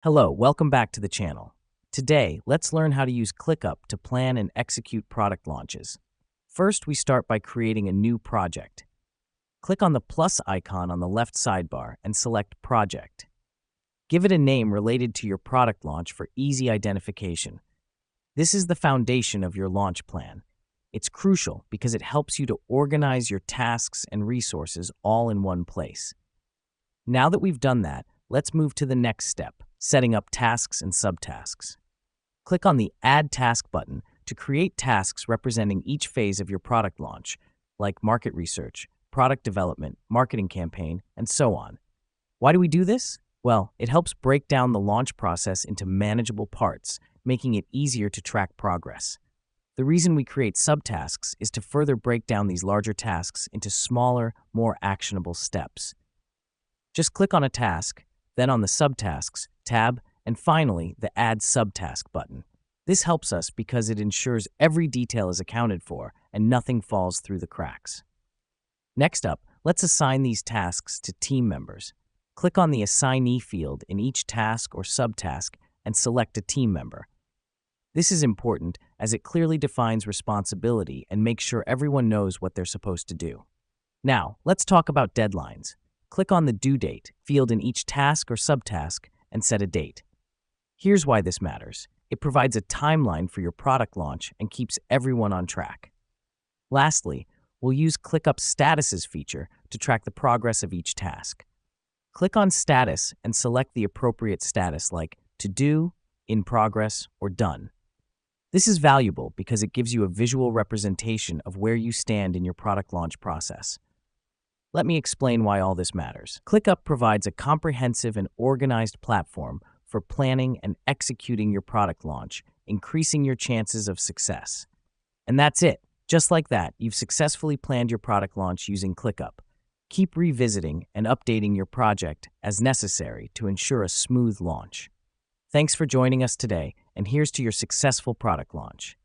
Hello, welcome back to the channel. Today, let's learn how to use ClickUp to plan and execute product launches. First, we start by creating a new project. Click on the plus icon on the left sidebar and select Project. Give it a name related to your product launch for easy identification. This is the foundation of your launch plan. It's crucial because it helps you to organize your tasks and resources all in one place. Now that we've done that, let's move to the next step, setting up tasks and subtasks. Click on the Add Task button to create tasks representing each phase of your product launch, like market research, product development, marketing campaign, and so on. Why do we do this? Well, it helps break down the launch process into manageable parts, making it easier to track progress. The reason we create subtasks is to further break down these larger tasks into smaller, more actionable steps. Just click on a task, then on the Subtasks tab, and finally the Add Subtask button. This helps us because it ensures every detail is accounted for and nothing falls through the cracks. Next up, let's assign these tasks to team members. Click on the Assignee field in each task or subtask and select a team member. This is important as it clearly defines responsibility and makes sure everyone knows what they're supposed to do. Now, let's talk about deadlines. Click on the Due Date field in each task or subtask and set a date. Here's why this matters. It provides a timeline for your product launch and keeps everyone on track. Lastly, we'll use ClickUp's Statuses feature to track the progress of each task. Click on Status and select the appropriate status like To Do, In Progress, or Done. This is valuable because it gives you a visual representation of where you stand in your product launch process. Let me explain why all this matters. ClickUp provides a comprehensive and organized platform for planning and executing your product launch, increasing your chances of success. And that's it. Just like that, you've successfully planned your product launch using ClickUp. Keep revisiting and updating your project as necessary to ensure a smooth launch. Thanks for joining us today, and here's to your successful product launch.